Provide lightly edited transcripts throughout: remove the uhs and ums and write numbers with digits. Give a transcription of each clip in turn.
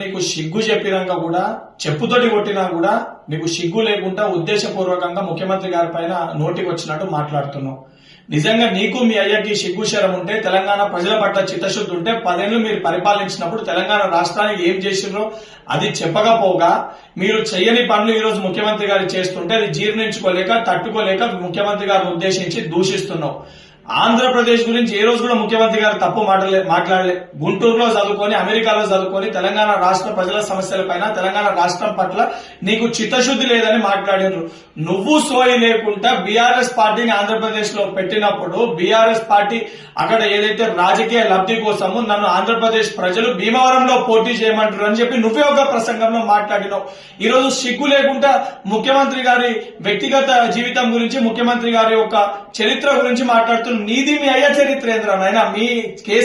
నీకు సిగ్గు చెప్పినాక కూడా చెప్పుతోటి కొట్టినా కూడా నీకు సిగ్గు లేకుండా ఉద్దేశపూర్వకంగా ముఖ్యమంత్రి గారి పైన నోటికి వచ్చినట్టు మాట్లాడుతున్నావు. నిజంగా నీకు మీ అయ్యకి సిగ్గు శరం ఉంటే, తెలంగాణ ప్రజల పట్ల చిత్తశుద్ధి ఉంటే 10 ఏళ్లు మీరు పరిపాలించినప్పుడు తెలంగాణ రాష్ట్రానికి ఏం చేసిర్రో అది చెప్పకపోగా మీరు చెయ్యని పనులు ఈ రోజు ముఖ్యమంత్రి గారు చేస్తుంటే అది జీర్ణించుకోలేక తట్టుకోలేక ముఖ్యమంత్రి గారిని ఉద్దేశించి దూషిస్తున్నావు. ఆంధ్రప్రదేశ్ గురించి ఏ రోజు కూడా ముఖ్యమంత్రి గారు తప్పు మాట్లాడలే. గుంటూరులో చదువుకొని, అమెరికాలో చదువుకొని తెలంగాణ రాష్ట్ర ప్రజల సమస్యల పైన, తెలంగాణ రాష్ట్రం పట్ల నీకు చిత్తశుద్ధి లేదని మాట్లాడినారు. నువ్వు సోయి లేకుండా బీఆర్ఎస్ పార్టీని ఆంధ్రప్రదేశ్ లో పెట్టినప్పుడు బీఆర్ఎస్ పార్టీ అక్కడ ఏదైతే రాజకీయ లబ్ధి కోసము నన్ను ఆంధ్రప్రదేశ్ ప్రజలు భీమవరంలో పోటీ చేయమంటారు అని చెప్పి నువ్వే ఒక ప్రసంగంలో మాట్లాడినావు. ఈ రోజు సిగ్గు లేకుండా ముఖ్యమంత్రి గారి వ్యక్తిగత జీవితం గురించి, ముఖ్యమంత్రి గారి యొక్క చరిత్ర గురించి మాట్లాడుతున్న నీది మీ అయ్య చరిత్ర ఏంద్రా నాయన? మీ కె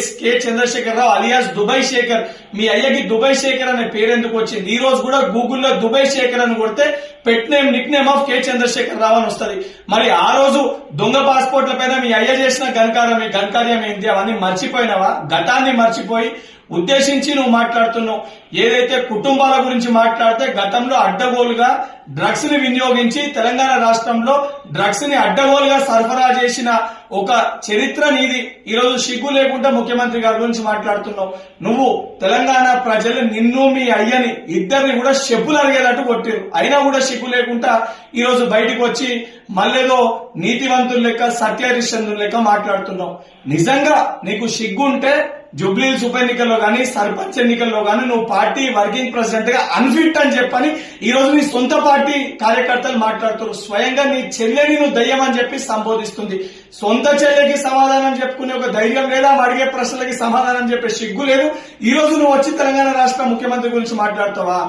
చంద్రశేఖర్ రావు అలియాస్ దుబాయ్ శేఖర్, మీ అయ్యకి దుబాయ్ శేఖర్ అనే పేరు ఎందుకు వచ్చింది? ఈ రోజు కూడా గూగుల్లో దుబాయ్ శేఖర్ అని కొడితే pet name, nick name of K Chandrashekar Rao అని వస్తుంది. మరి ఆ రోజు దొంగ పాస్పోర్ట్ల పైన మీ అయ్య చేసిన ఘనకార్యం ఏంటి? అవన్నీ మర్చిపోయినావా? గతాన్ని మర్చిపోయి ఉద్దేశించి నువ్వు మాట్లాడుతున్నావు. ఏదైతే కుటుంబాల గురించి మాట్లాడితే గతంలో అడ్డగోలుగా డ్రగ్స్ ని వినియోగించి తెలంగాణ రాష్ట్రంలో డ్రగ్స్ ని అడ్డగోలుగా సరఫరా చేసిన ఒక చరిత్ర నీది. ఈ రోజు సిగ్గు లేకుండా ముఖ్యమంత్రి గారి గురించి మాట్లాడుతున్నావు. నువ్వు తెలంగాణ ప్రజలు నిన్ను మీ అయ్యని ఇద్దరిని కూడా చెప్పులు అరిగేటట్టు కొట్టారు. అయినా కూడా సిగ్గు లేకుండా ఈ రోజు బయటకు వచ్చి మళ్ళేదో నీతివంతులు లెక్క, సత్యహరిశ్చంద్రులు లెక్క మాట్లాడుతున్నావు. నిజంగా నీకు సిగ్గు ఉంటే జూబ్లీహిల్స్ ఉప ఎన్నికల్లో గానీ, సర్పంచ్ ఎన్నికల్లో గానీ నువ్వు పార్టీ వర్కింగ్ ప్రెసిడెంట్ గా అన్ఫిట్ అని చెప్పని ఈ రోజు నీ సొంత పార్టీ కార్యకర్తలు మాట్లాడుతున్నారు. స్వయంగా నీ చెల్లెని నువ్వు దయ్యం అని చెప్పి సంబోధిస్తుంది. సొంత చెల్లెకి సమాధానం చెప్పుకునే ఒక ధైర్యం లేదా? అడిగే ప్రశ్నలకి సమాధానం చెప్పే సిగ్గు లేదు. ఈ రోజు నువ్వు వచ్చి తెలంగాణ రాష్ట్ర ముఖ్యమంత్రి గురించి మాట్లాడతావా?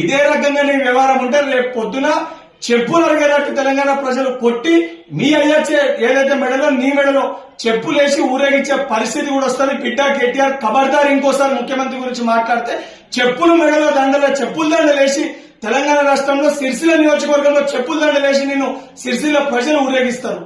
ఇదే రకంగా నీ వ్యవహారం ఉంటే రేపు పొద్దున చెప్పులు అడిగేటట్టు తెలంగాణ ప్రజలు కొట్టి మీ అయ్యచ్చే ఏదైతే మెడలో నీ మెడలో చెప్పులేసి ఊరేగించే పరిస్థితి కూడా వస్తుంది. బిడ్డ కేటీఆర్ ఖబర్దార్, ఇంకోసారి ముఖ్యమంత్రి గురించి మాట్లాడితే చెప్పులు మెడలో చెప్పుల దండలేసి తెలంగాణ రాష్ట్రంలో సిరిసిల్ల నియోజకవర్గంలో చెప్పుల దండలేసి నిన్ను సిరిసిల్ల ప్రజలు ఊరేగిస్తారు.